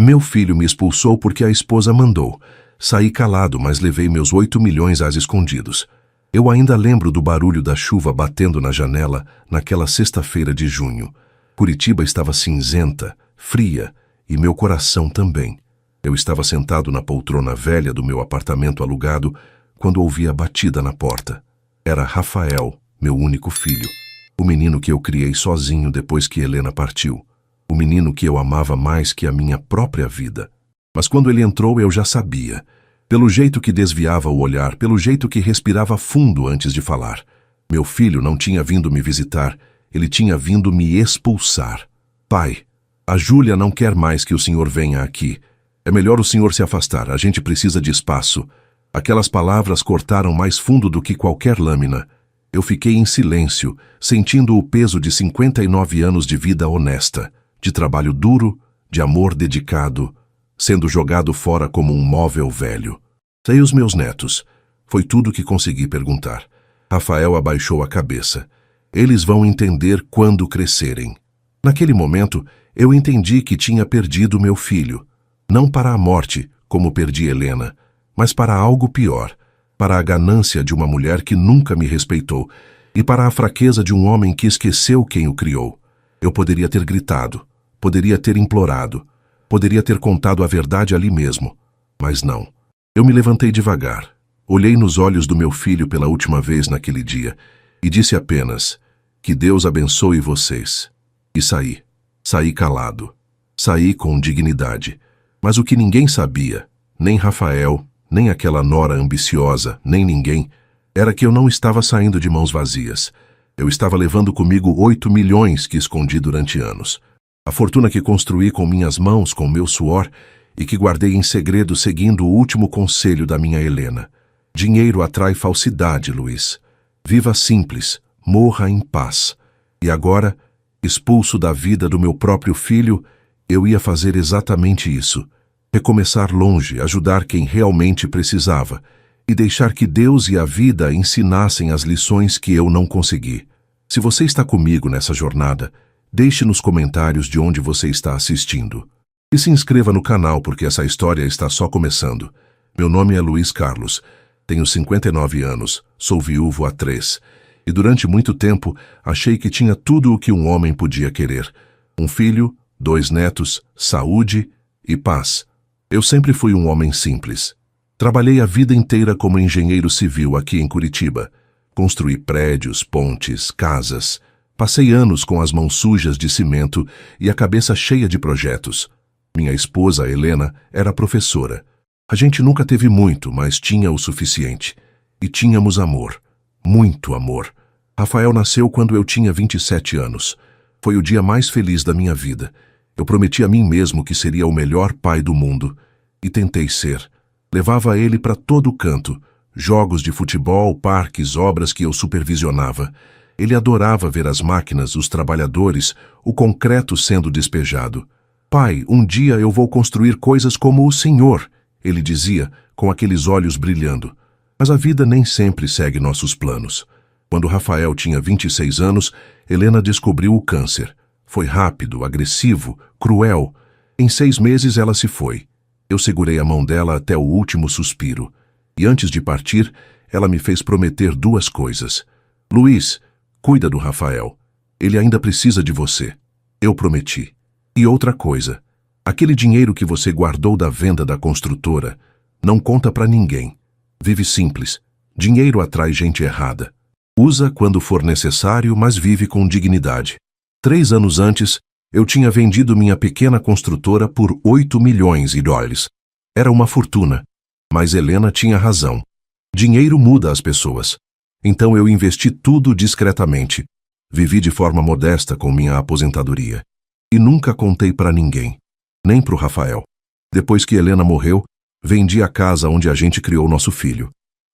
Meu filho me expulsou porque a esposa mandou. Saí calado, mas levei meus 8 milhões às escondidos. Eu ainda lembro do barulho da chuva batendo na janela naquela sexta-feira de junho. Curitiba estava cinzenta, fria, e meu coração também. Eu estava sentado na poltrona velha do meu apartamento alugado quando ouvi a batida na porta. Era Rafael, meu único filho. O menino que eu criei sozinho depois que Helena partiu. O menino que eu amava mais que a minha própria vida. Mas quando ele entrou eu já sabia. Pelo jeito que desviava o olhar, pelo jeito que respirava fundo antes de falar. Meu filho não tinha vindo me visitar, ele tinha vindo me expulsar. Pai, a Júlia não quer mais que o senhor venha aqui. É melhor o senhor se afastar, a gente precisa de espaço. Aquelas palavras cortaram mais fundo do que qualquer lâmina. Eu fiquei em silêncio, sentindo o peso de 59 anos de vida honesta, de trabalho duro, de amor dedicado, sendo jogado fora como um móvel velho. E os meus netos? Foi tudo que consegui perguntar. Rafael abaixou a cabeça. Eles vão entender quando crescerem. Naquele momento, eu entendi que tinha perdido meu filho. Não para a morte, como perdi Helena, mas para algo pior, para a ganância de uma mulher que nunca me respeitou e para a fraqueza de um homem que esqueceu quem o criou. Eu poderia ter gritado, poderia ter implorado, poderia ter contado a verdade ali mesmo, mas não. Eu me levantei devagar, olhei nos olhos do meu filho pela última vez naquele dia e disse apenas, que Deus abençoe vocês. E saí. Saí calado. Saí com dignidade. Mas o que ninguém sabia, nem Rafael, nem aquela nora ambiciosa, nem ninguém, era que eu não estava saindo de mãos vazias. Eu estava levando comigo 8 milhões que escondi durante anos. A fortuna que construí com minhas mãos, com meu suor, e que guardei em segredo seguindo o último conselho da minha Helena. Dinheiro atrai falsidade, Luiz. Viva simples, morra em paz. E agora, expulso da vida do meu próprio filho, eu ia fazer exatamente isso. Recomeçar longe, ajudar quem realmente precisava, e deixar que Deus e a vida ensinassem as lições que eu não consegui. Se você está comigo nessa jornada, deixe nos comentários de onde você está assistindo. E se inscreva no canal porque essa história está só começando. Meu nome é Luiz Carlos, tenho 59 anos, sou viúvo há 3. E durante muito tempo achei que tinha tudo o que um homem podia querer. Um filho, 2 netos, saúde e paz. Eu sempre fui um homem simples. Trabalhei a vida inteira como engenheiro civil aqui em Curitiba. Construí prédios, pontes, casas. Passei anos com as mãos sujas de cimento e a cabeça cheia de projetos. Minha esposa, Helena, era professora. A gente nunca teve muito, mas tinha o suficiente. E tínhamos amor. Muito amor. Rafael nasceu quando eu tinha 27 anos. Foi o dia mais feliz da minha vida. Eu prometi a mim mesmo que seria o melhor pai do mundo. E tentei ser. Levava ele para todo canto. Jogos de futebol, parques, obras que eu supervisionava. Ele adorava ver as máquinas, os trabalhadores, o concreto sendo despejado. Pai, um dia eu vou construir coisas como o senhor, ele dizia, com aqueles olhos brilhando. Mas a vida nem sempre segue nossos planos. Quando Rafael tinha 26 anos, Helena descobriu o câncer. Foi rápido, agressivo, cruel. Em 6 meses ela se foi. Eu segurei a mão dela até o último suspiro. E antes de partir, ela me fez prometer 2 coisas. Luiz, cuida do Rafael. Ele ainda precisa de você. Eu prometi. E outra coisa. Aquele dinheiro que você guardou da venda da construtora, não conta pra ninguém. Vive simples. Dinheiro atrai gente errada. Usa quando for necessário, mas vive com dignidade. 3 anos antes, eu tinha vendido minha pequena construtora por 8 milhões de dólares. Era uma fortuna. Mas Helena tinha razão. Dinheiro muda as pessoas. Então eu investi tudo discretamente. Vivi de forma modesta com minha aposentadoria. E nunca contei para ninguém. Nem pro Rafael. Depois que Helena morreu, vendi a casa onde a gente criou nosso filho.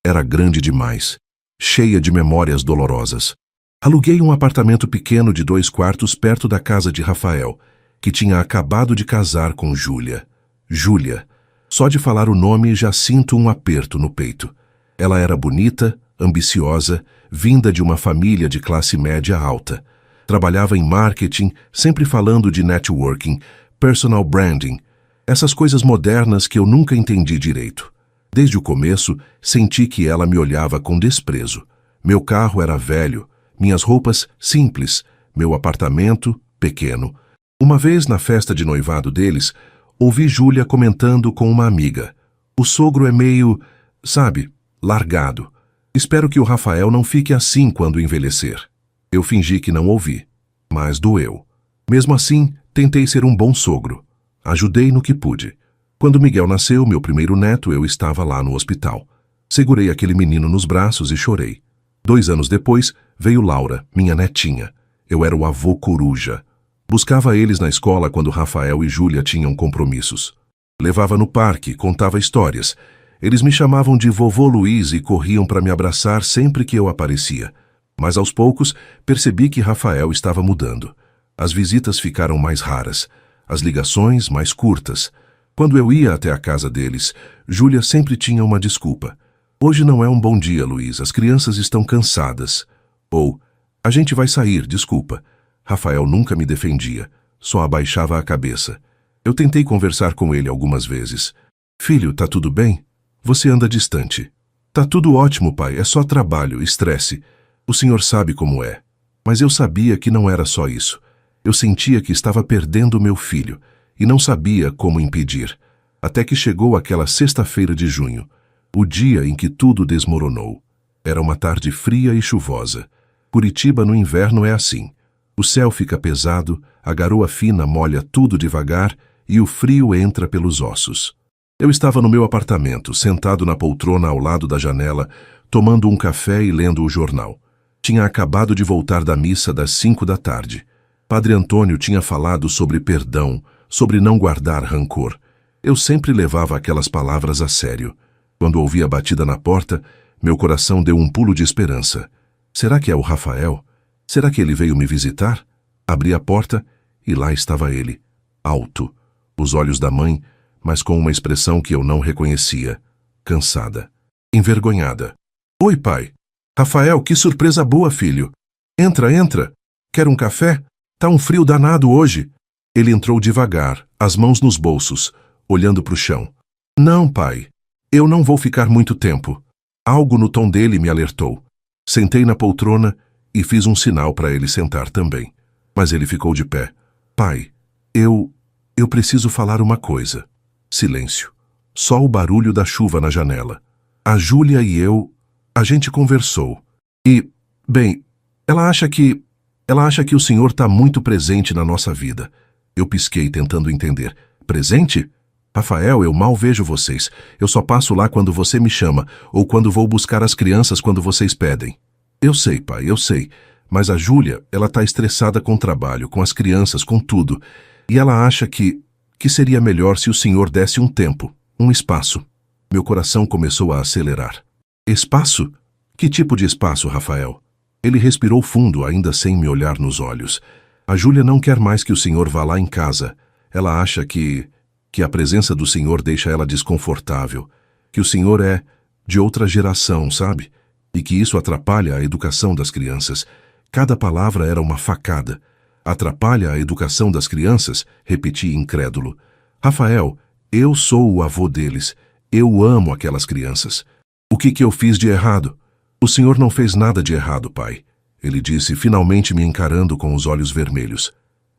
Era grande demais. Cheia de memórias dolorosas. Aluguei um apartamento pequeno de 2 quartos perto da casa de Rafael, que tinha acabado de casar com Júlia. Júlia. Só de falar o nome já sinto um aperto no peito. Ela era bonita, ambiciosa, vinda de uma família de classe média alta. Trabalhava em marketing, sempre falando de networking, personal branding. Essas coisas modernas que eu nunca entendi direito. Desde o começo, senti que ela me olhava com desprezo. Meu carro era velho, minhas roupas simples, meu apartamento pequeno. Uma vez na festa de noivado deles, ouvi Júlia comentando com uma amiga. O sogro é meio, sabe, largado. Espero que o Rafael não fique assim quando envelhecer. Eu fingi que não ouvi, mas doeu. Mesmo assim, tentei ser um bom sogro. Ajudei no que pude. Quando Miguel nasceu, meu primeiro neto, eu estava lá no hospital. Segurei aquele menino nos braços e chorei. 2 anos depois, veio Laura, minha netinha. Eu era o avô coruja. Buscava eles na escola quando Rafael e Júlia tinham compromissos. Levava no parque, contava histórias. Eles me chamavam de vovô Luiz e corriam para me abraçar sempre que eu aparecia. Mas aos poucos, percebi que Rafael estava mudando. As visitas ficaram mais raras, as ligações mais curtas. Quando eu ia até a casa deles, Júlia sempre tinha uma desculpa. Hoje não é um bom dia, Luiz, as crianças estão cansadas. Ou, a gente vai sair, desculpa. Rafael nunca me defendia, só abaixava a cabeça. Eu tentei conversar com ele algumas vezes. Filho, tá tudo bem? Você anda distante. Tá tudo ótimo, pai, é só trabalho, estresse. O senhor sabe como é. Mas eu sabia que não era só isso. Eu sentia que estava perdendo meu filho e não sabia como impedir. Até que chegou aquela sexta-feira de junho, o dia em que tudo desmoronou. Era uma tarde fria e chuvosa. Curitiba no inverno é assim. O céu fica pesado, a garoa fina molha tudo devagar e o frio entra pelos ossos. Eu estava no meu apartamento, sentado na poltrona ao lado da janela, tomando um café e lendo o jornal. Tinha acabado de voltar da missa das 5 da tarde. Padre Antônio tinha falado sobre perdão, sobre não guardar rancor. Eu sempre levava aquelas palavras a sério. Quando ouvi a batida na porta, meu coração deu um pulo de esperança. Será que é o Rafael? Será que ele veio me visitar? Abri a porta e lá estava ele, alto, os olhos da mãe, mas com uma expressão que eu não reconhecia, cansada, envergonhada. Oi, pai. Rafael, que surpresa boa, filho. Entra, entra. Quer um café? Tá um frio danado hoje. Ele entrou devagar, as mãos nos bolsos, olhando para o chão. Não, pai. Eu não vou ficar muito tempo. Algo no tom dele me alertou. Sentei na poltrona e fiz um sinal para ele sentar também. Mas ele ficou de pé. Pai, eu preciso falar uma coisa. Silêncio. Só o barulho da chuva na janela. A Júlia e eu, a gente conversou. E, bem, ela acha que o senhor está muito presente na nossa vida. Eu pisquei tentando entender. Presente? Rafael, eu mal vejo vocês. Eu só passo lá quando você me chama, ou quando vou buscar as crianças quando vocês pedem. Eu sei, pai, eu sei. Mas a Júlia, ela tá estressada com o trabalho, com as crianças, com tudo. E ela acha que seria melhor se o senhor desse um tempo, um espaço. Meu coração começou a acelerar. Espaço? Que tipo de espaço, Rafael? Ele respirou fundo, ainda sem me olhar nos olhos. A Júlia não quer mais que o senhor vá lá em casa. Ela acha que a presença do senhor deixa ela desconfortável, que o senhor é de outra geração, sabe? E que isso atrapalha a educação das crianças. Cada palavra era uma facada. Atrapalha a educação das crianças, repeti incrédulo. Rafael, eu sou o avô deles. Eu amo aquelas crianças. O que eu fiz de errado? O senhor não fez nada de errado, pai. Ele disse, finalmente me encarando com os olhos vermelhos.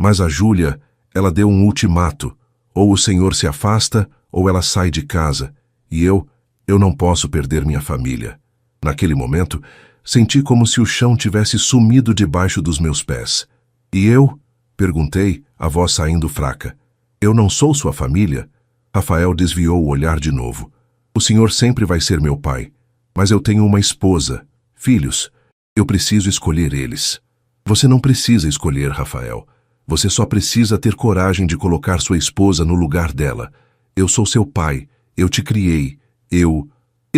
Mas a Júlia, ela deu um ultimato. Ou o senhor se afasta, ou ela sai de casa. E eu não posso perder minha família. Naquele momento, senti como se o chão tivesse sumido debaixo dos meus pés. E eu? Perguntei, a voz saindo fraca. Eu não sou sua família? Rafael desviou o olhar de novo. O senhor sempre vai ser meu pai. Mas eu tenho uma esposa, filhos. Eu preciso escolher eles. Você não precisa escolher, Rafael. Você só precisa ter coragem de colocar sua esposa no lugar dela. Eu sou seu pai. Eu te criei. Eu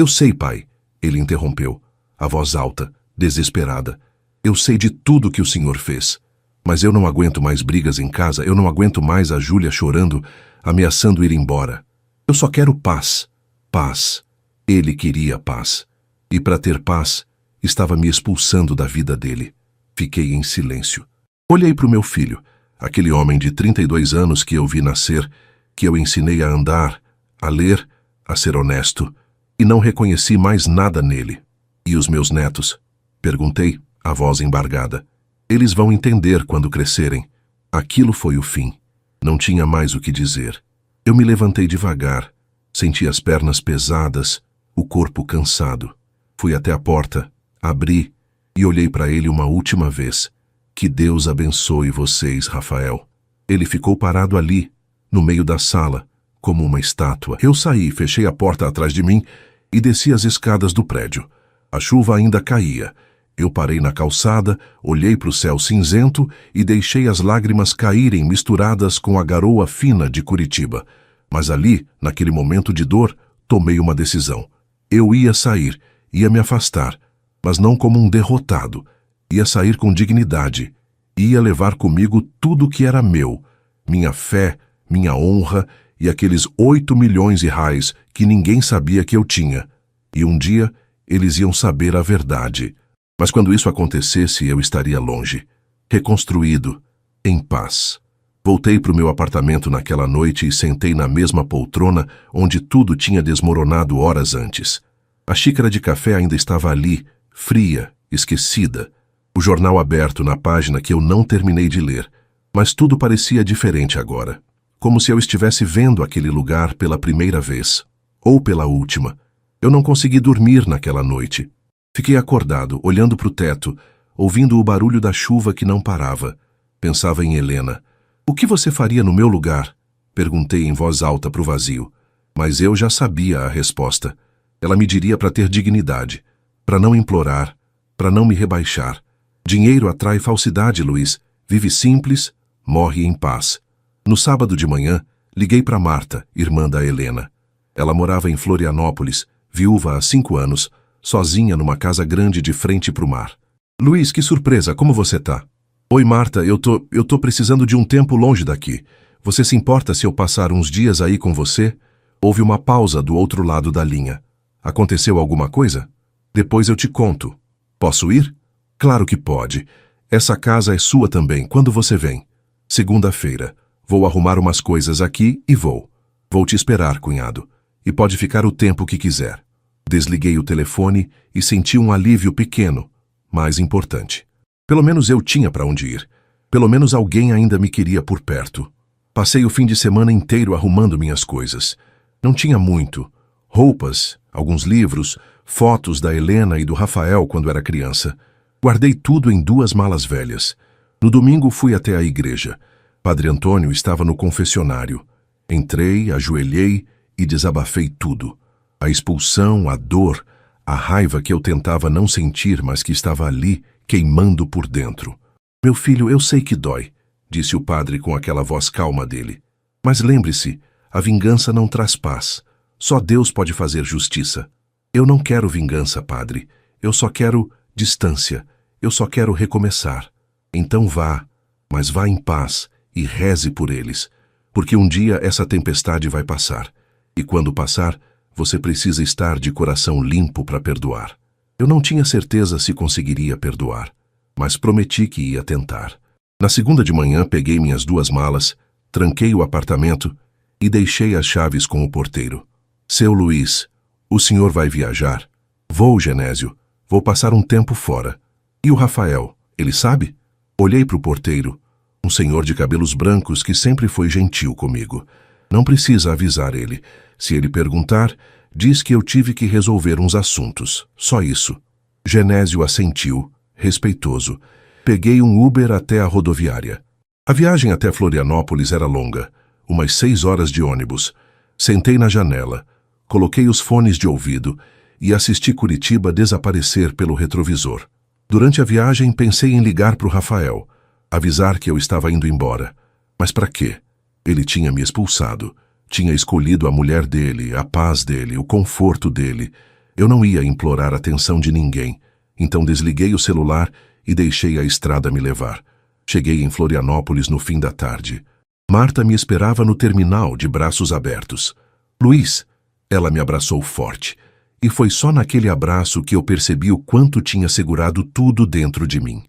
sei, pai. Ele interrompeu, a voz alta, desesperada. Eu sei de tudo que o senhor fez. Mas eu não aguento mais brigas em casa, eu não aguento mais a Júlia chorando, ameaçando ir embora. Eu só quero paz. Paz. Ele queria paz. E para ter paz, estava me expulsando da vida dele. Fiquei em silêncio. Olhei para o meu filho, aquele homem de 32 anos que eu vi nascer, que eu ensinei a andar, a ler, a ser honesto, e não reconheci mais nada nele. E os meus netos? Perguntei, a voz embargada. Eles vão entender quando crescerem. Aquilo foi o fim. Não tinha mais o que dizer. Eu me levantei devagar, senti as pernas pesadas, o corpo cansado. Fui até a porta, abri e olhei para ele uma última vez. Que Deus abençoe vocês, Rafael. Ele ficou parado ali, no meio da sala, como uma estátua. Eu saí, fechei a porta atrás de mim e desci as escadas do prédio. A chuva ainda caía. Eu parei na calçada, olhei para o céu cinzento e deixei as lágrimas caírem misturadas com a garoa fina de Curitiba. Mas ali, naquele momento de dor, tomei uma decisão. Eu ia sair, ia me afastar, mas não como um derrotado. Ia sair com dignidade. Ia levar comigo tudo o que era meu. Minha fé, minha honra e aqueles 8 milhões de reais que ninguém sabia que eu tinha. E um dia eles iam saber a verdade. Mas quando isso acontecesse, eu estaria longe, reconstruído, em paz. Voltei para o meu apartamento naquela noite e sentei na mesma poltrona onde tudo tinha desmoronado horas antes. A xícara de café ainda estava ali, fria, esquecida. O jornal aberto na página que eu não terminei de ler. Mas tudo parecia diferente agora. Como se eu estivesse vendo aquele lugar pela primeira vez. Ou pela última. Eu não consegui dormir naquela noite. Fiquei acordado, olhando para o teto, ouvindo o barulho da chuva que não parava. Pensava em Helena. O que você faria no meu lugar? Perguntei em voz alta para o vazio. Mas eu já sabia a resposta. Ela me diria para ter dignidade, para não implorar, para não me rebaixar. Dinheiro atrai falsidade, Luiz. Vive simples, morre em paz. No sábado de manhã, liguei para Marta, irmã da Helena. Ela morava em Florianópolis, viúva há 5 anos, sozinha numa casa grande de frente para o mar. Luiz, que surpresa, como você tá? Oi, Marta, eu tô precisando de um tempo longe daqui. Você se importa se eu passar uns dias aí com você? Houve uma pausa do outro lado da linha. Aconteceu alguma coisa? Depois eu te conto. Posso ir? Claro que pode. Essa casa é sua também. Quando você vem? Segunda-feira. Vou arrumar umas coisas aqui e vou. Vou te esperar, cunhado. E pode ficar o tempo que quiser. Desliguei o telefone e senti um alívio pequeno, mas importante. Pelo menos eu tinha para onde ir. Pelo menos alguém ainda me queria por perto. Passei o fim de semana inteiro arrumando minhas coisas. Não tinha muito. Roupas, alguns livros, fotos da Helena e do Rafael quando era criança. Guardei tudo em 2 malas velhas. No domingo fui até a igreja. Padre Antônio estava no confessionário. Entrei, ajoelhei e desabafei tudo. A expulsão, a dor, a raiva que eu tentava não sentir, mas que estava ali, queimando por dentro. Meu filho, eu sei que dói, disse o padre com aquela voz calma dele. Mas lembre-se, a vingança não traz paz. Só Deus pode fazer justiça. Eu não quero vingança, padre. Eu só quero distância. Eu só quero recomeçar. Então vá, mas vá em paz e reze por eles, porque um dia essa tempestade vai passar. E quando passar, você precisa estar de coração limpo para perdoar. Eu não tinha certeza se conseguiria perdoar, mas prometi que ia tentar. Na segunda de manhã, peguei minhas 2 malas, tranquei o apartamento e deixei as chaves com o porteiro. Seu Luiz, o senhor vai viajar? Vou, Genésio. Vou passar um tempo fora. E o Rafael, ele sabe? Olhei para o porteiro, um senhor de cabelos brancos que sempre foi gentil comigo. Não precisa avisar ele. Se ele perguntar, diz que eu tive que resolver uns assuntos. Só isso. Genésio assentiu, respeitoso. Peguei um Uber até a rodoviária. A viagem até Florianópolis era longa, umas 6 horas de ônibus. Sentei na janela, coloquei os fones de ouvido e assisti Curitiba desaparecer pelo retrovisor. Durante a viagem, pensei em ligar para o Rafael, avisar que eu estava indo embora. Mas para quê? Ele tinha me expulsado. Tinha escolhido a mulher dele, a paz dele, o conforto dele. Eu não ia implorar a atenção de ninguém. Então desliguei o celular e deixei a estrada me levar. Cheguei em Florianópolis no fim da tarde. Marta me esperava no terminal, de braços abertos. Luiz, ela me abraçou forte. E foi só naquele abraço que eu percebi o quanto tinha segurado tudo dentro de mim.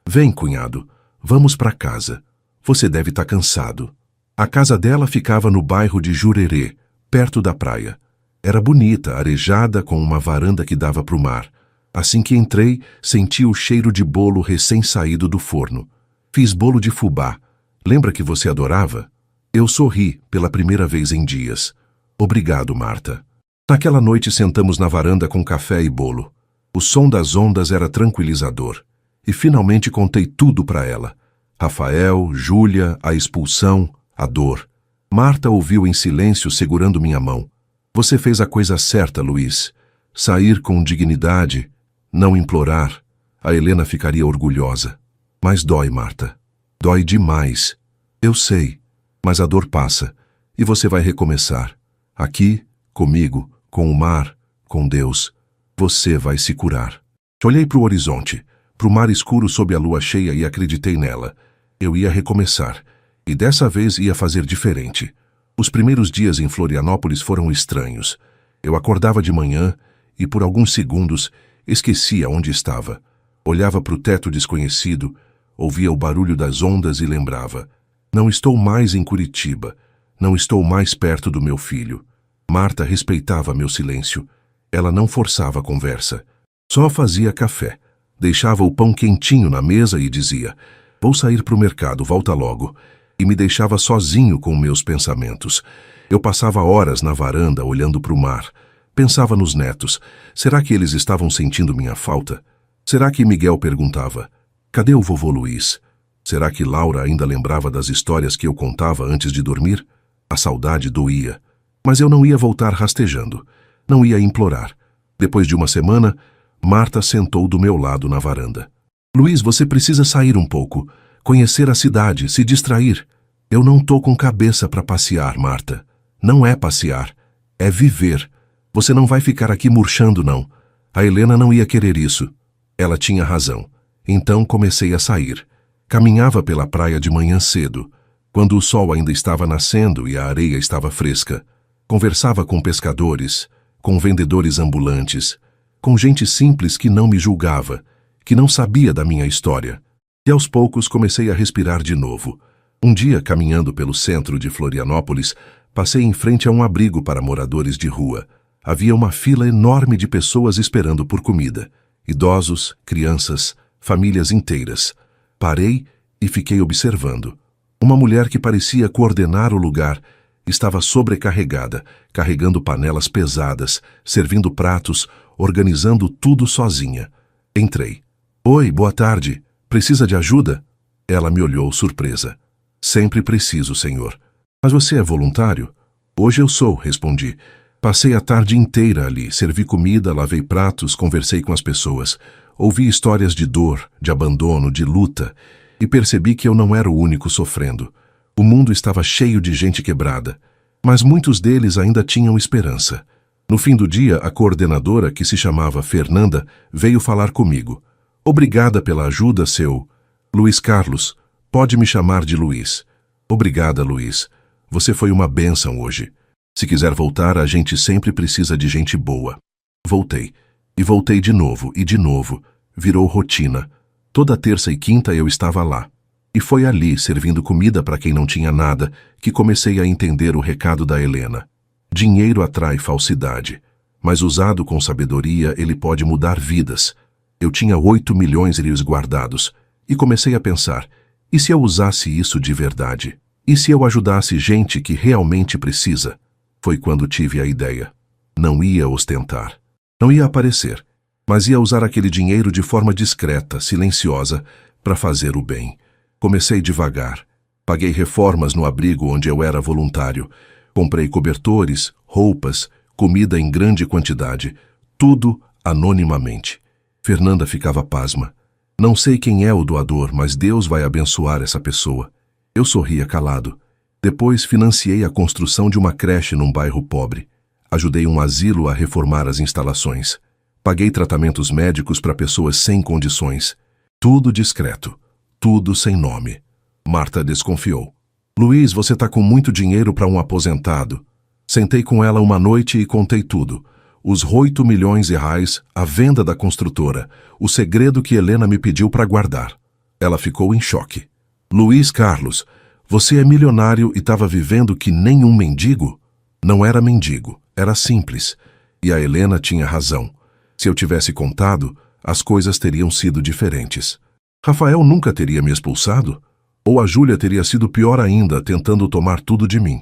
Vem, cunhado, vamos para casa. Você deve estar cansado. A casa dela ficava no bairro de Jurerê, perto da praia. Era bonita, arejada, com uma varanda que dava para o mar. Assim que entrei, senti o cheiro de bolo recém-saído do forno. Fiz bolo de fubá. Lembra que você adorava? Eu sorri pela primeira vez em dias. Obrigado, Marta. Naquela noite sentamos na varanda com café e bolo. O som das ondas era tranquilizador. E finalmente contei tudo para ela. Rafael, Júlia, a expulsão, a dor. Marta ouviu em silêncio, segurando minha mão. Você fez a coisa certa, Luiz. Sair com dignidade, não implorar. A Helena ficaria orgulhosa. Mas dói, Marta. Dói demais. Eu sei, mas a dor passa. E você vai recomeçar. Aqui, comigo, com o mar, com Deus. Você vai se curar. Olhei para o horizonte, para o mar escuro sob a lua cheia e acreditei nela. Eu ia recomeçar. E dessa vez ia fazer diferente. Os primeiros dias em Florianópolis foram estranhos. Eu acordava de manhã e, por alguns segundos, esquecia onde estava. Olhava para o teto desconhecido, ouvia o barulho das ondas e lembrava. Não estou mais em Curitiba. Não estou mais perto do meu filho. Marta respeitava meu silêncio. Ela não forçava a conversa. Só fazia café. Deixava o pão quentinho na mesa e dizia: vou sair para o mercado, volta logo. E me deixava sozinho com meus pensamentos. Eu passava horas na varanda olhando para o mar. Pensava nos netos. Será que eles estavam sentindo minha falta? Será que Miguel perguntava: cadê o vovô Luiz? Será que Laura ainda lembrava das histórias que eu contava antes de dormir? A saudade doía. Mas eu não ia voltar rastejando. Não ia implorar. Depois de uma semana, Marta sentou do meu lado na varanda. Luiz, você precisa sair um pouco. Conhecer a cidade, se distrair. Eu não tô com cabeça para passear, Marta. Não é passear, é viver. Você não vai ficar aqui murchando, não. A Helena não ia querer isso. Ela tinha razão. Então comecei a sair. Caminhava pela praia de manhã cedo, quando o sol ainda estava nascendo e a areia estava fresca. Conversava com pescadores, com vendedores ambulantes, com gente simples que não me julgava, que não sabia da minha história. E aos poucos comecei a respirar de novo. Um dia, caminhando pelo centro de Florianópolis, passei em frente a um abrigo para moradores de rua. Havia uma fila enorme de pessoas esperando por comida. Idosos, crianças, famílias inteiras. Parei e fiquei observando. Uma mulher que parecia coordenar o lugar estava sobrecarregada, carregando panelas pesadas, servindo pratos, organizando tudo sozinha. Entrei. Oi, boa tarde. Precisa de ajuda? Ela me olhou surpresa. Sempre preciso, senhor. Mas você é voluntário? Hoje eu sou, respondi. Passei a tarde inteira ali, servi comida, lavei pratos, conversei com as pessoas. Ouvi histórias de dor, de abandono, de luta, e percebi que eu não era o único sofrendo. O mundo estava cheio de gente quebrada, mas muitos deles ainda tinham esperança. No fim do dia, a coordenadora, que se chamava Fernanda, veio falar comigo. Obrigada pela ajuda, seu... Luiz Carlos, pode me chamar de Luiz. Obrigada, Luiz. Você foi uma bênção hoje. Se quiser voltar, a gente sempre precisa de gente boa. Voltei. E voltei de novo, e de novo. Virou rotina. Toda terça e quinta eu estava lá. E foi ali, servindo comida para quem não tinha nada, que comecei a entender o recado da Helena. Dinheiro atrai falsidade, mas usado com sabedoria ele pode mudar vidas. Eu tinha 8 milhões guardados, e comecei a pensar, e se eu usasse isso de verdade? E se eu ajudasse gente que realmente precisa? Foi quando tive a ideia. Não ia ostentar. Não ia aparecer, mas ia usar aquele dinheiro de forma discreta, silenciosa, para fazer o bem. Comecei devagar. Paguei reformas no abrigo onde eu era voluntário. Comprei cobertores, roupas, comida em grande quantidade. Tudo anonimamente. Fernanda ficava pasma. Não sei quem é o doador, mas Deus vai abençoar essa pessoa. Eu sorria calado. Depois financiei a construção de uma creche num bairro pobre. Ajudei um asilo a reformar as instalações. Paguei tratamentos médicos para pessoas sem condições. Tudo discreto. Tudo sem nome. Marta desconfiou. Luiz, você tá com muito dinheiro para um aposentado. Sentei com ela uma noite e contei tudo. Os 8 milhões de reais, a venda da construtora, o segredo que Helena me pediu para guardar. Ela ficou em choque. Luiz Carlos, Você é milionário e estava vivendo que nem um mendigo? Não era mendigo, era simples. E a Helena tinha razão. Se eu tivesse contado, as coisas teriam sido diferentes. Rafael nunca teria me expulsado? Ou a Júlia teria sido pior ainda, tentando tomar tudo de mim?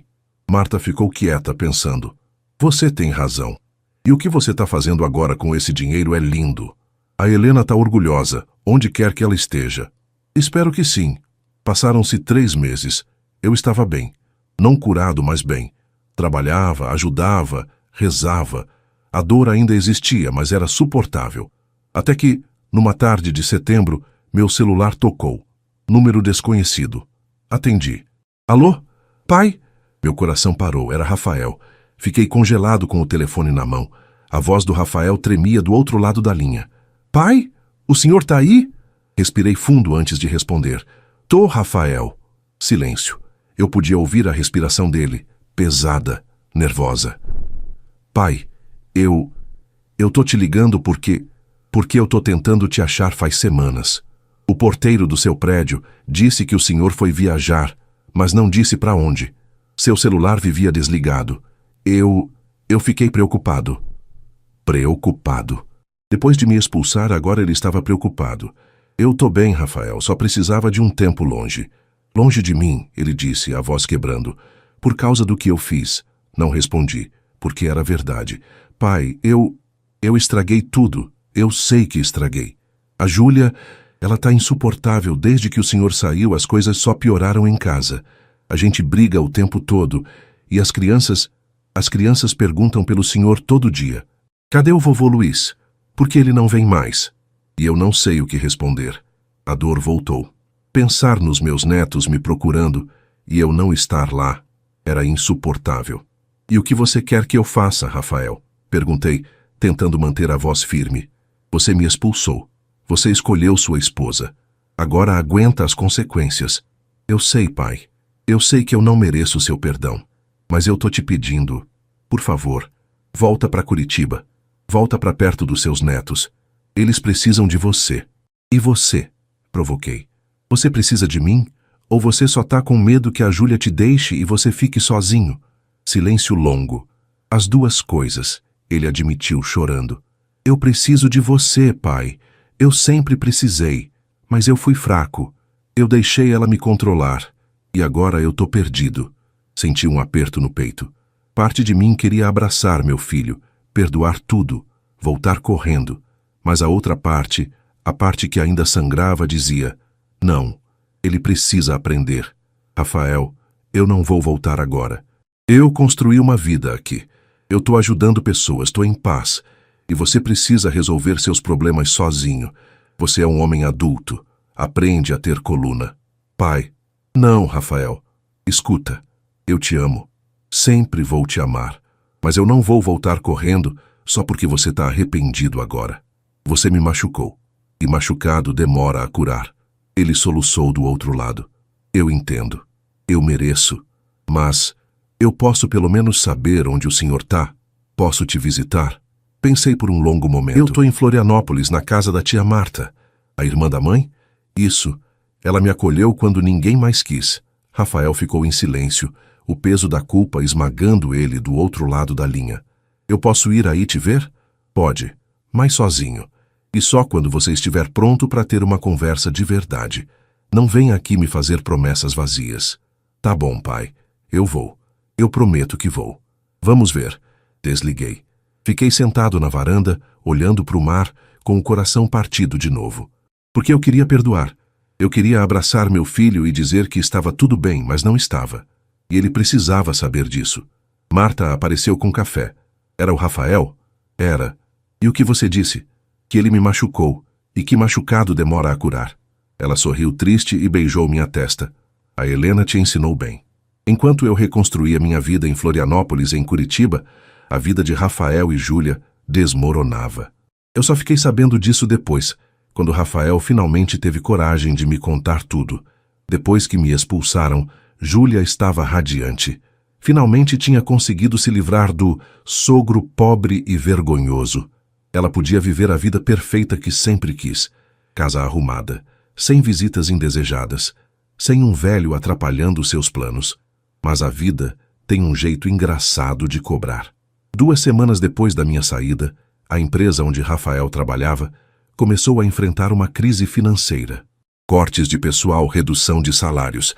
Marta ficou quieta, pensando. Você tem razão. E o que você está fazendo agora com esse dinheiro é lindo. A Helena está orgulhosa, onde quer que ela esteja. Espero que sim. Passaram-se 3 meses. Eu estava bem. Não curado, mas bem. Trabalhava, ajudava, rezava. A dor ainda existia, mas era suportável. Até que, numa tarde de setembro, meu celular tocou. Número desconhecido. Atendi. Alô? Pai? Meu coração parou, era Rafael. Fiquei congelado com o telefone na mão. A voz do Rafael tremia do outro lado da linha. Pai? O senhor tá aí? Respirei fundo antes de responder. Tô, Rafael. Silêncio. Eu podia ouvir a respiração dele, pesada, nervosa. Pai, eu tô te ligando porque eu tô tentando te achar faz semanas. O porteiro do seu prédio disse que o senhor foi viajar, mas não disse para onde. Seu celular vivia desligado. Eu fiquei preocupado. Preocupado. Depois de me expulsar, agora ele estava preocupado. Eu tô bem, Rafael, só precisava de um tempo longe. Longe de mim, ele disse, a voz quebrando. Por causa do que eu fiz. Não respondi, porque era verdade. Pai, eu estraguei tudo. Eu sei que estraguei. A Júlia, ela tá insuportável. Desde que o senhor saiu, as coisas só pioraram em casa. A gente briga o tempo todo. E as crianças perguntam pelo senhor todo dia. Cadê o vovô Luiz? Por que ele não vem mais? E eu não sei o que responder. A dor voltou. Pensar nos meus netos me procurando e eu não estar lá era insuportável. E o que você quer que eu faça, Rafael? Perguntei, tentando manter a voz firme. Você me expulsou. Você escolheu sua esposa. Agora aguenta as consequências. Eu sei, pai. Eu sei que eu não mereço seu perdão. Mas eu tô te pedindo, por favor, volta para Curitiba. Volta para perto dos seus netos. Eles precisam de você. E você? Provoquei. Você precisa de mim? Ou você só tá com medo que a Júlia te deixe e você fique sozinho? Silêncio longo. As duas coisas, ele admitiu chorando. Eu preciso de você, pai. Eu sempre precisei. Mas eu fui fraco. Eu deixei ela me controlar. E agora eu tô perdido. Senti um aperto no peito. Parte de mim queria abraçar meu filho, perdoar tudo, voltar correndo. Mas a outra parte, a parte que ainda sangrava, dizia: não, ele precisa aprender. Rafael, eu não vou voltar agora. Eu construí uma vida aqui. Eu tô ajudando pessoas, tô em paz. E você precisa resolver seus problemas sozinho. Você é um homem adulto. Aprende a ter coluna. Pai, não, Rafael. Escuta, eu te amo. Sempre vou te amar. Mas eu não vou voltar correndo só porque você tá arrependido agora. Você me machucou. E machucado demora a curar. Ele soluçou do outro lado. Eu entendo. Eu mereço. Mas eu posso pelo menos saber onde o senhor tá? Posso te visitar? Pensei por um longo momento. Eu tô em Florianópolis, na casa da tia Marta. A irmã da mãe? Isso. Ela me acolheu quando ninguém mais quis. Rafael ficou em silêncio, o peso da culpa esmagando ele do outro lado da linha. Eu posso ir aí te ver? Pode, mas sozinho. E só quando você estiver pronto para ter uma conversa de verdade. Não venha aqui me fazer promessas vazias. Tá bom, pai. Eu vou. Eu prometo que vou. Vamos ver. Desliguei. Fiquei sentado na varanda, olhando para o mar, com o coração partido de novo. Porque eu queria perdoar. Eu queria abraçar meu filho e dizer que estava tudo bem, mas não estava. E ele precisava saber disso. Marta apareceu com café. Era o Rafael? Era. E o que você disse? Que ele me machucou, e que machucado demora a curar. Ela sorriu triste e beijou minha testa. A Helena te ensinou bem. Enquanto eu reconstruía minha vida em Florianópolis e em Curitiba, a vida de Rafael e Júlia desmoronava. Eu só fiquei sabendo disso depois, quando Rafael finalmente teve coragem de me contar tudo. Depois que me expulsaram, Júlia estava radiante. Finalmente tinha conseguido se livrar do sogro pobre e vergonhoso. Ela podia viver a vida perfeita que sempre quis. Casa arrumada, sem visitas indesejadas, sem um velho atrapalhando seus planos. Mas a vida tem um jeito engraçado de cobrar. 2 semanas depois da minha saída, a empresa onde Rafael trabalhava começou a enfrentar uma crise financeira. Cortes de pessoal, redução de salários.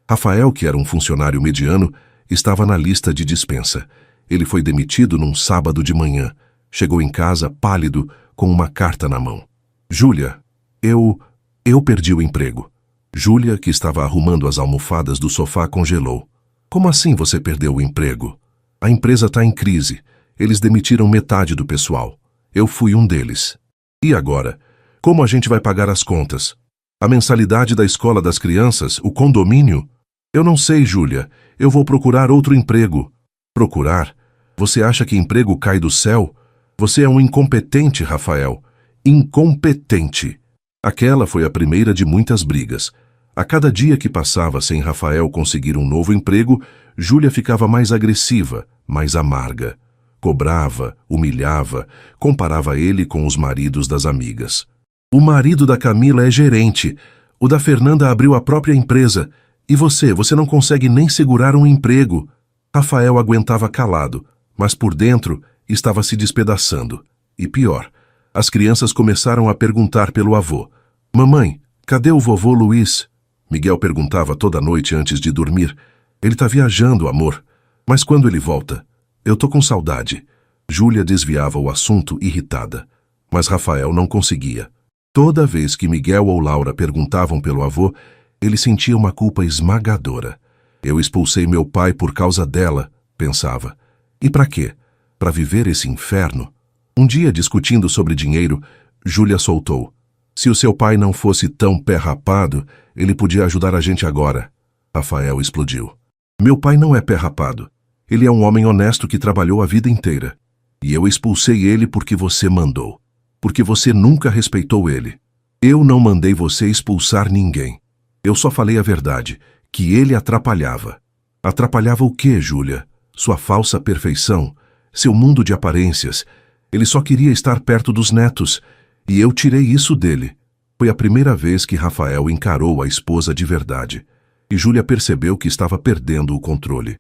Rafael, que era um funcionário mediano, estava na lista de dispensa. Ele foi demitido num sábado de manhã. Chegou em casa pálido, com uma carta na mão. Júlia, eu perdi o emprego. Júlia, que estava arrumando as almofadas do sofá, congelou. Como assim você perdeu o emprego? A empresa está em crise. Eles demitiram metade do pessoal. Eu fui um deles. E agora? Como a gente vai pagar as contas? A mensalidade da escola das crianças? O condomínio? Eu não sei, Júlia. Eu vou procurar outro emprego. Procurar? Você acha que emprego cai do céu? Você é um incompetente, Rafael. Incompetente. Aquela foi a primeira de muitas brigas. A cada dia que passava sem Rafael conseguir um novo emprego, Júlia ficava mais agressiva, mais amarga. Cobrava, humilhava, comparava ele com os maridos das amigas. O marido da Camila é gerente. O da Fernanda abriu a própria empresa. E você não consegue nem segurar um emprego. Rafael aguentava calado, mas por dentro estava se despedaçando. E pior, as crianças começaram a perguntar pelo avô. Mamãe, cadê o vovô Luiz? Miguel perguntava toda noite antes de dormir. Ele tá viajando, amor. Mas quando ele volta? Eu tô com saudade. Júlia desviava o assunto irritada. Mas Rafael não conseguia. Toda vez que Miguel ou Laura perguntavam pelo avô, ele sentia uma culpa esmagadora. Eu expulsei meu pai por causa dela, pensava. E pra quê? Pra viver esse inferno? Um dia, discutindo sobre dinheiro, Júlia soltou. Se o seu pai não fosse tão pé rapado, ele podia ajudar a gente agora. Rafael explodiu. Meu pai não é pé rapado. Ele é um homem honesto que trabalhou a vida inteira. E eu expulsei ele porque você mandou. Porque você nunca respeitou ele. Eu não mandei você expulsar ninguém. Eu só falei a verdade, que ele atrapalhava. Atrapalhava o quê, Júlia? Sua falsa perfeição? Seu mundo de aparências? Ele só queria estar perto dos netos. E eu tirei isso dele. Foi a primeira vez que Rafael encarou a esposa de verdade. E Júlia percebeu que estava perdendo o controle.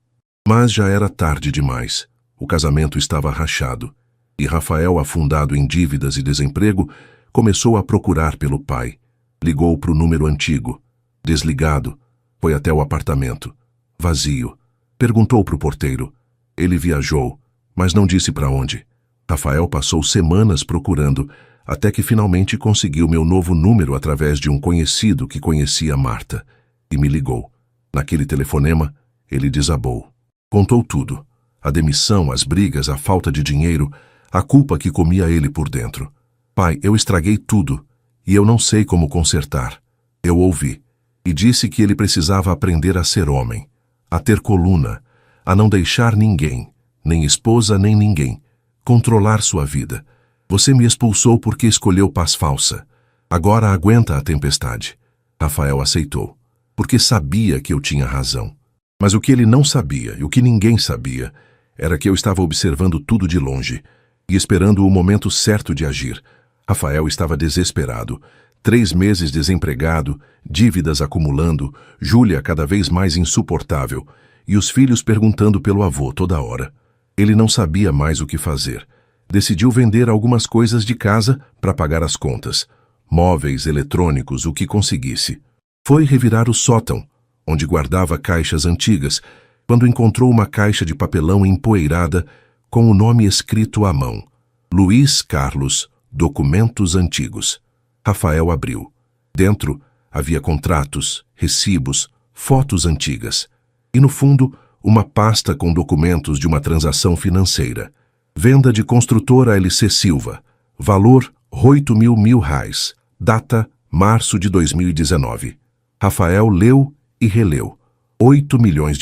Mas já era tarde demais. O casamento estava rachado. E Rafael, afundado em dívidas e desemprego, começou a procurar pelo pai. Ligou para o número antigo. Desligado. Foi até o apartamento. Vazio. Perguntou para o porteiro. Ele viajou, mas não disse para onde. Rafael passou semanas procurando, até que finalmente conseguiu meu novo número através de um conhecido que conhecia Marta. E me ligou. Naquele telefonema, ele desabou. Contou tudo. A demissão, as brigas, a falta de dinheiro, a culpa que comia ele por dentro. Pai, eu estraguei tudo, e eu não sei como consertar. Eu ouvi. E disse que ele precisava aprender a ser homem, a ter coluna, a não deixar ninguém, nem esposa nem ninguém, controlar sua vida. Você me expulsou porque escolheu paz falsa. Agora aguenta a tempestade. Rafael aceitou, porque sabia que eu tinha razão. Mas o que ele não sabia, e o que ninguém sabia, era que eu estava observando tudo de longe e esperando o momento certo de agir. Rafael estava desesperado. 3 meses desempregado, dívidas acumulando, Júlia cada vez mais insuportável, e os filhos perguntando pelo avô toda hora. Ele não sabia mais o que fazer. Decidiu vender algumas coisas de casa para pagar as contas. Móveis, eletrônicos, o que conseguisse. Foi revirar o sótão, onde guardava caixas antigas, quando encontrou uma caixa de papelão empoeirada com o nome escrito à mão. Luiz Carlos, documentos antigos. Rafael abriu. Dentro havia contratos, recibos, fotos antigas. E no fundo, uma pasta com documentos de uma transação financeira. Venda de construtora LC Silva. Valor R$ 8.000. Data março de 2019. Rafael leu e releu. R$ 8 milhões.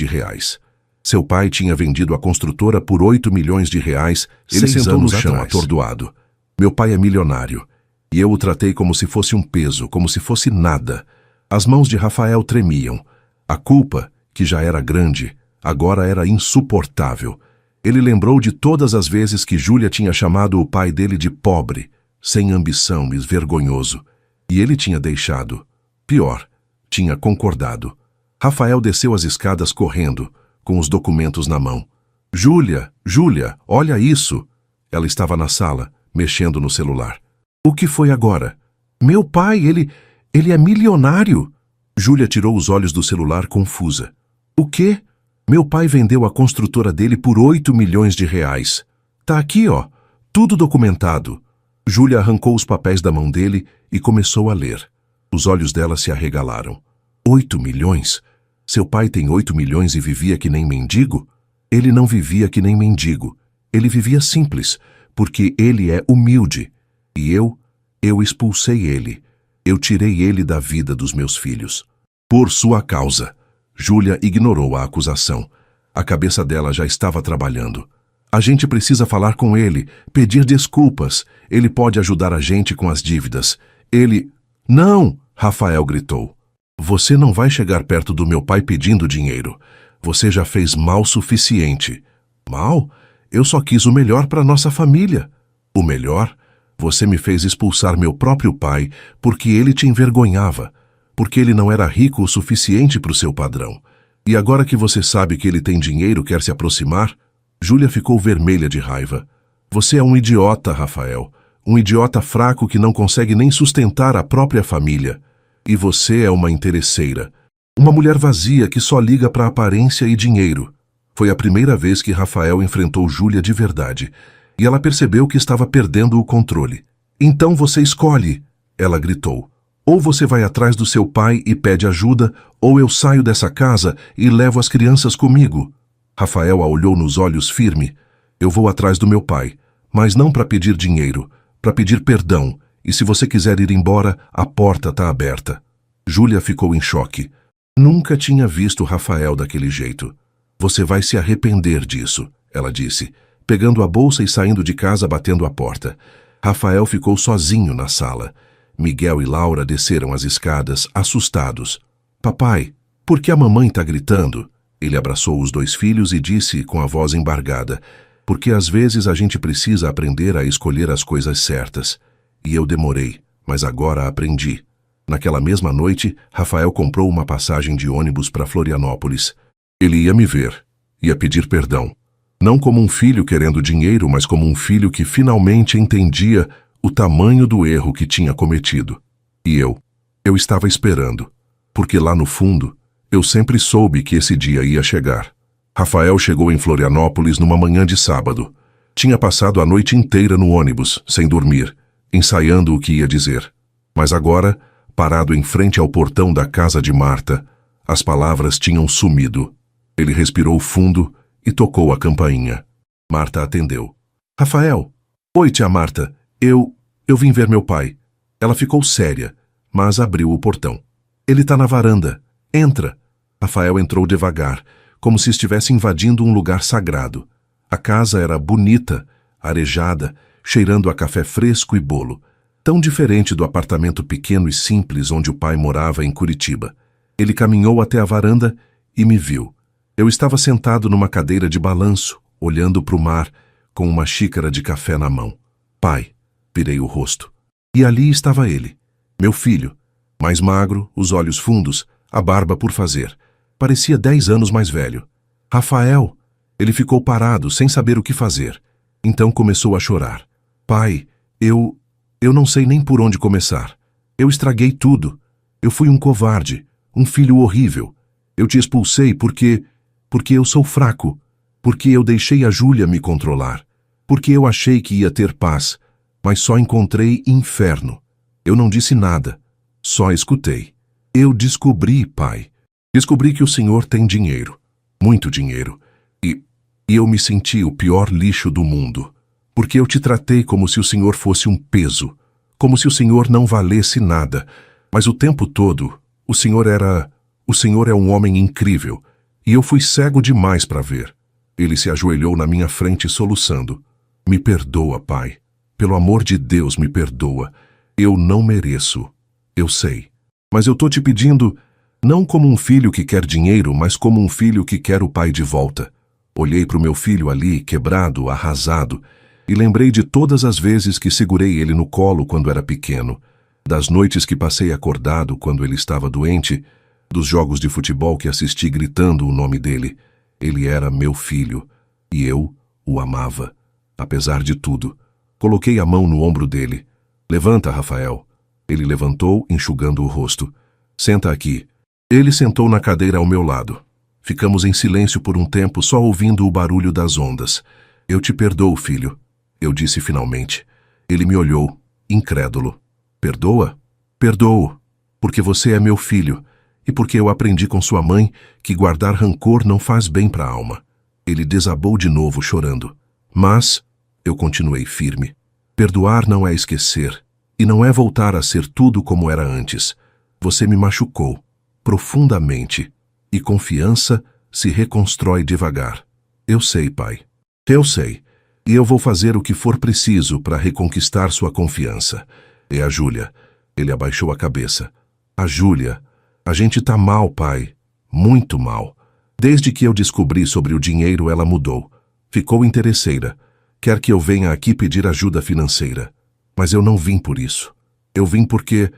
Seu pai tinha vendido a construtora por R$ 8 milhões. Ele sentou no chão atordoado. Meu pai é milionário. E eu o tratei como se fosse um peso, como se fosse nada. As mãos de Rafael tremiam. A culpa, que já era grande, agora era insuportável. Ele lembrou de todas as vezes que Júlia tinha chamado o pai dele de pobre, sem ambição e vergonhoso. E ele tinha deixado. Pior, Tinha concordado. Rafael desceu as escadas correndo, com os documentos na mão. Júlia, Júlia, olha isso! Ela estava na sala, mexendo no celular. O que foi agora? Meu pai, ele é milionário! Júlia tirou os olhos do celular confusa. O quê? Meu pai vendeu a construtora dele por 8 milhões de reais. Tá aqui, ó, tudo documentado. Júlia arrancou os papéis da mão dele e começou a ler. Os olhos dela se arregalaram. 8 milhões? Seu pai tem 8 milhões e vivia que nem mendigo? Ele não vivia que nem mendigo. Ele vivia simples, porque ele é humilde. E eu expulsei ele. Eu tirei ele da vida dos meus filhos. Por sua causa. Júlia ignorou a acusação. A cabeça dela já estava trabalhando. A gente precisa falar com ele, pedir desculpas. Ele pode ajudar a gente com as dívidas. Ele... Não! Rafael gritou. Você não vai chegar perto do meu pai pedindo dinheiro. Você já fez mal suficiente. Mal? Eu só quis o melhor para nossa família. O melhor? Você me fez expulsar meu próprio pai porque ele te envergonhava, porque ele não era rico o suficiente para o seu padrão. E agora que você sabe que ele tem dinheiro, quer se aproximar? Júlia ficou vermelha de raiva. Você é um idiota, Rafael. Um idiota fraco que não consegue nem sustentar a própria família. E você é uma interesseira. Uma mulher vazia que só liga para aparência e dinheiro. Foi a primeira vez que Rafael enfrentou Júlia de verdade. E ela percebeu que estava perdendo o controle. Então você escolhe, ela gritou. Ou você vai atrás do seu pai e pede ajuda, ou eu saio dessa casa e levo as crianças comigo. Rafael a olhou nos olhos firme. Eu vou atrás do meu pai, mas não para pedir dinheiro, para pedir perdão, e se você quiser ir embora, a porta está aberta. Júlia ficou em choque. Nunca tinha visto Rafael daquele jeito. Você vai se arrepender disso, ela disse, pegando a bolsa e saindo de casa batendo a porta. Rafael ficou sozinho na sala. Miguel e Laura desceram as escadas, assustados. Papai, por que a mamãe está gritando? Ele abraçou os dois filhos e disse com a voz embargada, porque às vezes a gente precisa aprender a escolher as coisas certas. E eu demorei, mas agora aprendi. Naquela mesma noite, Rafael comprou uma passagem de ônibus para Florianópolis. Ele ia me ver, ia pedir perdão. Não como um filho querendo dinheiro, mas como um filho que finalmente entendia o tamanho do erro que tinha cometido. E eu estava esperando, porque lá no fundo, eu sempre soube que esse dia ia chegar. Rafael chegou em Florianópolis numa manhã de sábado. Tinha passado a noite inteira no ônibus, sem dormir, ensaiando o que ia dizer. Mas agora, parado em frente ao portão da casa de Marta, as palavras tinham sumido. Ele respirou fundo e tocou a campainha. Marta atendeu. Rafael. Oi, tia Marta. Eu vim ver meu pai. Ela ficou séria, mas abriu o portão. Ele está na varanda. Entra. Rafael entrou devagar, como se estivesse invadindo um lugar sagrado. A casa era bonita, arejada, cheirando a café fresco e bolo. Tão diferente do apartamento pequeno e simples onde o pai morava em Curitiba. Ele caminhou até a varanda e me viu. Eu estava sentado numa cadeira de balanço, olhando para o mar, com uma xícara de café na mão. Pai, virei o rosto. E ali estava ele, meu filho, mais magro, os olhos fundos, a barba por fazer. Parecia 10 anos mais velho. Rafael! Ele ficou parado, sem saber o que fazer. Então começou a chorar. Pai, eu não sei nem por onde começar. Eu estraguei tudo. Eu fui um covarde, um filho horrível. Eu te expulsei porque eu sou fraco, porque eu deixei a Júlia me controlar, porque eu achei que ia ter paz, mas só encontrei inferno. Eu não disse nada, só escutei. Eu descobri, pai. Descobri que o senhor tem dinheiro, muito dinheiro, e eu me senti o pior lixo do mundo, porque eu te tratei como se o senhor fosse um peso, como se o senhor não valesse nada, mas o tempo todo, o senhor é um homem incrível, e eu fui cego demais para ver. Ele se ajoelhou na minha frente soluçando. Me perdoa, pai. Pelo amor de Deus, me perdoa. Eu não mereço. Eu sei. Mas eu tô te pedindo, não como um filho que quer dinheiro, mas como um filho que quer o pai de volta. Olhei para o meu filho ali, quebrado, arrasado, e lembrei de todas as vezes que segurei ele no colo quando era pequeno, das noites que passei acordado quando ele estava doente, dos jogos de futebol que assisti gritando o nome dele. Ele era meu filho, e eu o amava. Apesar de tudo, coloquei a mão no ombro dele. Levanta, Rafael. Ele levantou, enxugando o rosto. Senta aqui. Ele sentou na cadeira ao meu lado. Ficamos em silêncio por um tempo, só ouvindo o barulho das ondas. Eu te perdoo, filho, eu disse finalmente. Ele me olhou, incrédulo. Perdoa? Perdoo, porque você é meu filho, e porque eu aprendi com sua mãe que guardar rancor não faz bem para a alma. Ele desabou de novo, chorando. Mas, eu continuei firme, perdoar não é esquecer, e não é voltar a ser tudo como era antes. Você me machucou, profundamente, e confiança se reconstrói devagar. Eu sei, pai. Eu sei. E eu vou fazer o que for preciso para reconquistar sua confiança. É a Júlia. Ele abaixou a cabeça. A Júlia. A gente tá mal, pai. Muito mal. Desde que eu descobri sobre o dinheiro, ela mudou. Ficou interesseira. Quer que eu venha aqui pedir ajuda financeira. Mas eu não vim por isso. Eu vim porque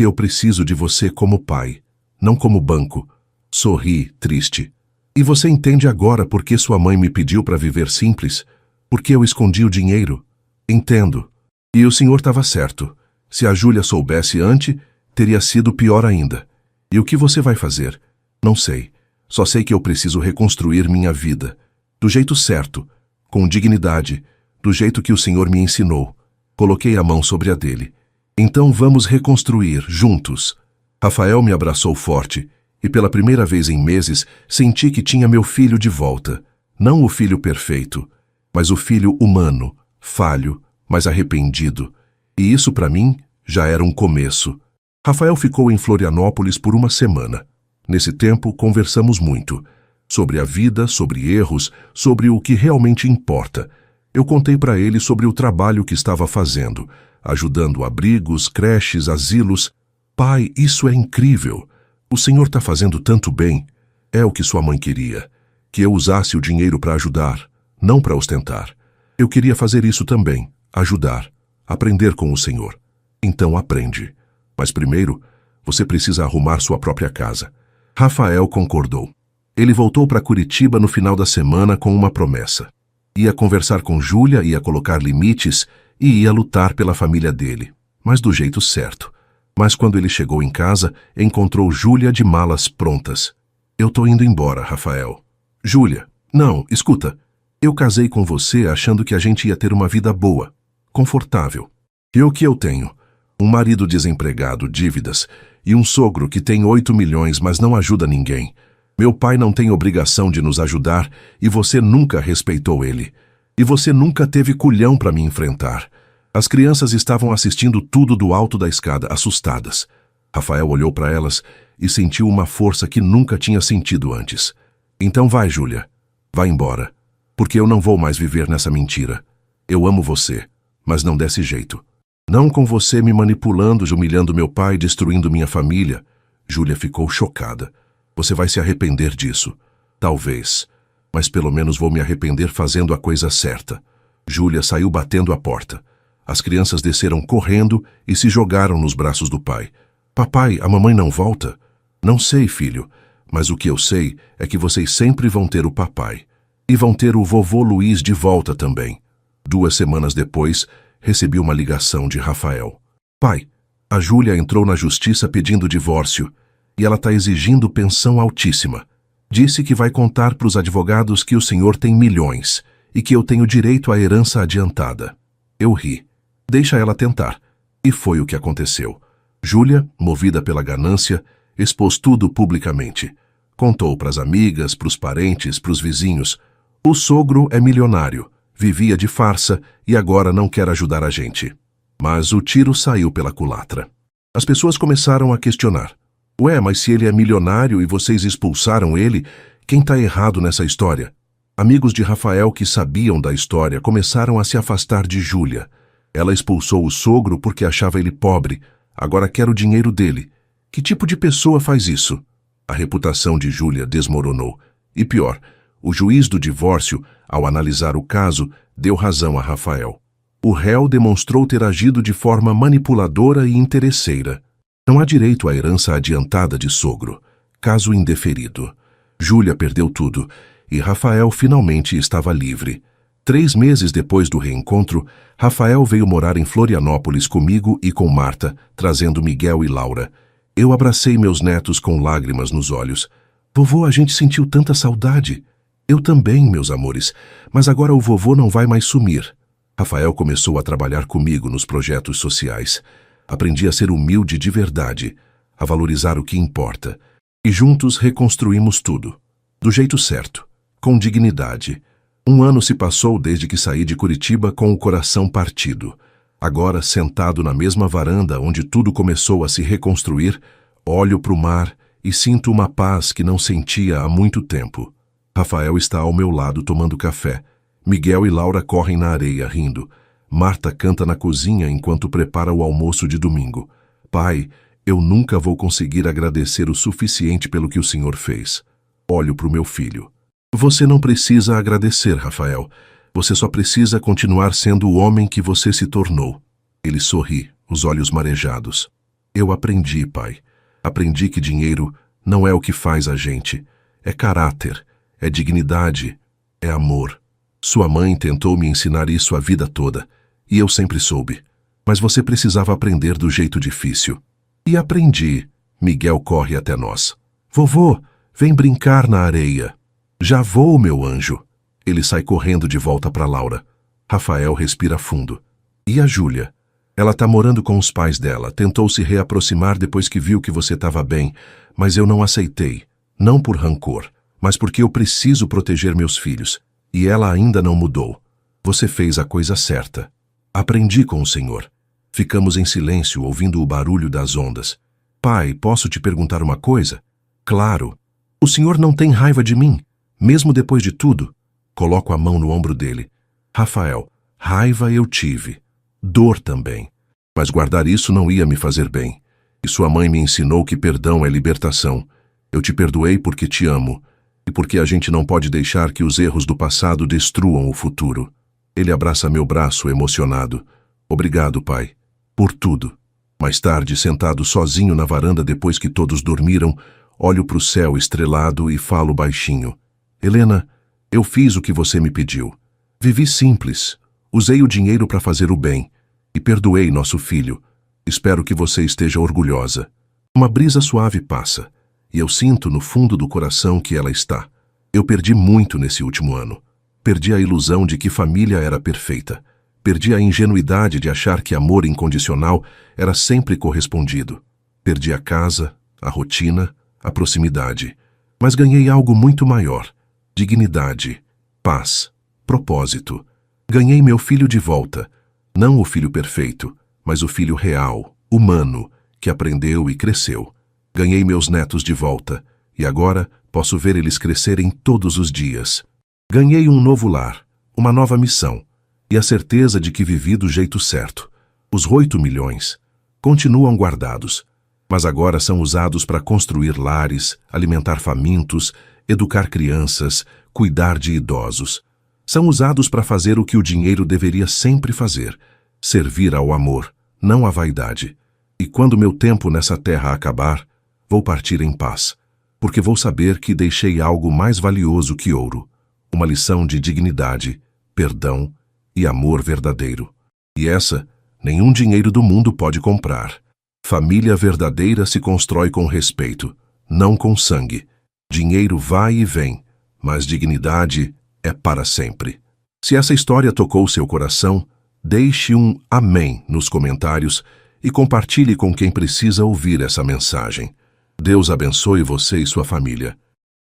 eu preciso de você como pai, não como banco. Sorri, triste. E você entende agora por que sua mãe me pediu para viver simples? Porque eu escondi o dinheiro? Entendo. E o senhor estava certo. Se a Júlia soubesse antes, teria sido pior ainda. E o que você vai fazer? Não sei. Só sei que eu preciso reconstruir minha vida. Do jeito certo, com dignidade, do jeito que o senhor me ensinou. Coloquei a mão sobre a dele. Então vamos reconstruir, juntos. Rafael me abraçou forte, e pela primeira vez em meses senti que tinha meu filho de volta. Não o filho perfeito, mas o filho humano, falho, mas arrependido. E isso para mim já era um começo. Rafael ficou em Florianópolis por uma semana. Nesse tempo conversamos muito. Sobre a vida, sobre erros, sobre o que realmente importa. Eu contei para ele sobre o trabalho que estava fazendo, ajudando abrigos, creches, asilos. Pai, isso é incrível. O senhor está fazendo tanto bem. É o que sua mãe queria. Que eu usasse o dinheiro para ajudar, não para ostentar. Eu queria fazer isso também, ajudar, aprender com o senhor. Então aprende. Mas primeiro, você precisa arrumar sua própria casa. Rafael concordou. Ele voltou para Curitiba no final da semana com uma promessa. Ia conversar com Júlia, ia colocar limites e ia lutar pela família dele, mas do jeito certo. Mas quando ele chegou em casa, encontrou Júlia de malas prontas. Eu tô indo embora, Rafael. Júlia, não, escuta. Eu casei com você achando que a gente ia ter uma vida boa, confortável. E o que eu tenho? Um marido desempregado, dívidas, e um sogro que tem 8 milhões, mas não ajuda ninguém. Meu pai não tem obrigação de nos ajudar e você nunca respeitou ele. E você nunca teve culhão para me enfrentar. As crianças estavam assistindo tudo do alto da escada, assustadas. Rafael olhou para elas e sentiu uma força que nunca tinha sentido antes. Então vai, Júlia. Vai embora. Porque eu não vou mais viver nessa mentira. Eu amo você, mas não desse jeito. Não com você me manipulando, humilhando meu pai, destruindo minha família. Júlia ficou chocada. Você vai se arrepender disso. Talvez. Mas pelo menos vou me arrepender fazendo a coisa certa. Júlia saiu batendo a porta. As crianças desceram correndo e se jogaram nos braços do pai. Papai, a mamãe não volta? Não sei, filho, mas o que eu sei é que vocês sempre vão ter o papai. E vão ter o vovô Luiz de volta também. 2 semanas depois, recebi uma ligação de Rafael. Pai, a Júlia entrou na justiça pedindo divórcio e ela está exigindo pensão altíssima. Disse que vai contar para os advogados que o senhor tem milhões e que eu tenho direito à herança adiantada. Eu ri. Deixa ela tentar. E foi o que aconteceu. Júlia, movida pela ganância, expôs tudo publicamente. Contou para as amigas, para os parentes, para os vizinhos. O sogro é milionário, vivia de farsa e agora não quer ajudar a gente. Mas o tiro saiu pela culatra. As pessoas começaram a questionar. Ué, mas se ele é milionário e vocês expulsaram ele, quem está errado nessa história? Amigos de Rafael que sabiam da história começaram a se afastar de Júlia. Ela expulsou o sogro porque achava ele pobre. Agora quer o dinheiro dele. Que tipo de pessoa faz isso? A reputação de Júlia desmoronou. E pior, o juiz do divórcio, ao analisar o caso, deu razão a Rafael. O réu demonstrou ter agido de forma manipuladora e interesseira. Não há direito à herança adiantada de sogro. Caso indeferido. Júlia perdeu tudo e Rafael finalmente estava livre. 3 meses depois do reencontro, Rafael veio morar em Florianópolis comigo e com Marta, trazendo Miguel e Laura. Eu abracei meus netos com lágrimas nos olhos. Vovô, a gente sentiu tanta saudade. Eu também, meus amores, mas agora o vovô não vai mais sumir. Rafael começou a trabalhar comigo nos projetos sociais. Aprendi a ser humilde de verdade, a valorizar o que importa. E juntos reconstruímos tudo. Do jeito certo, com dignidade. 1 ano se passou desde que saí de Curitiba com o coração partido. Agora, sentado na mesma varanda onde tudo começou a se reconstruir, olho para o mar e sinto uma paz que não sentia há muito tempo. Rafael está ao meu lado tomando café. Miguel e Laura correm na areia rindo. Marta canta na cozinha enquanto prepara o almoço de domingo. Pai, eu nunca vou conseguir agradecer o suficiente pelo que o Senhor fez. Olho para o meu filho. Você não precisa agradecer, Rafael. Você só precisa continuar sendo o homem que você se tornou. Ele sorri, os olhos marejados. Eu aprendi, pai. Aprendi que dinheiro não é o que faz a gente. É caráter, é dignidade, é amor. Sua mãe tentou me ensinar isso a vida toda, e eu sempre soube. Mas você precisava aprender do jeito difícil. E aprendi. Miguel corre até nós. Vovô, vem brincar na areia. Já vou, meu anjo. Ele sai correndo de volta para Laura. Rafael respira fundo. E a Júlia? Ela tá morando com os pais dela. Tentou se reaproximar depois que viu que você estava bem, mas eu não aceitei. Não por rancor, mas porque eu preciso proteger meus filhos. E ela ainda não mudou. Você fez a coisa certa. Aprendi com o Senhor. Ficamos em silêncio, ouvindo o barulho das ondas. Pai, posso te perguntar uma coisa? Claro. O Senhor não tem raiva de mim, mesmo depois de tudo? Coloco a mão no ombro dele. Rafael, raiva eu tive. Dor também. Mas guardar isso não ia me fazer bem. E sua mãe me ensinou que perdão é libertação. Eu te perdoei porque te amo. E porque a gente não pode deixar que os erros do passado destruam o futuro. Ele abraça meu braço emocionado. Obrigado, pai. Por tudo. Mais tarde, sentado sozinho na varanda depois que todos dormiram, olho para o céu estrelado e falo baixinho. Helena, eu fiz o que você me pediu. Vivi simples. Usei o dinheiro para fazer o bem. E perdoei nosso filho. Espero que você esteja orgulhosa. Uma brisa suave passa. E eu sinto no fundo do coração que ela está. Eu perdi muito nesse último ano. Perdi a ilusão de que família era perfeita. Perdi a ingenuidade de achar que amor incondicional era sempre correspondido. Perdi a casa, a rotina, a proximidade. Mas ganhei algo muito maior. Dignidade, paz, propósito. Ganhei meu filho de volta. Não o filho perfeito, mas o filho real, humano, que aprendeu e cresceu. Ganhei meus netos de volta. E agora posso ver eles crescerem todos os dias. Ganhei um novo lar, uma nova missão. E a certeza de que vivi do jeito certo. Os 8 milhões continuam guardados, mas agora são usados para construir lares, alimentar famintos, educar crianças, cuidar de idosos. São usados para fazer o que o dinheiro deveria sempre fazer, servir ao amor, não à vaidade. E quando meu tempo nessa terra acabar, vou partir em paz, porque vou saber que deixei algo mais valioso que ouro, uma lição de dignidade, perdão e amor verdadeiro. E essa, nenhum dinheiro do mundo pode comprar. Família verdadeira se constrói com respeito, não com sangue. Dinheiro vai e vem, mas dignidade é para sempre. Se essa história tocou seu coração, deixe um amém nos comentários e compartilhe com quem precisa ouvir essa mensagem. Deus abençoe você e sua família.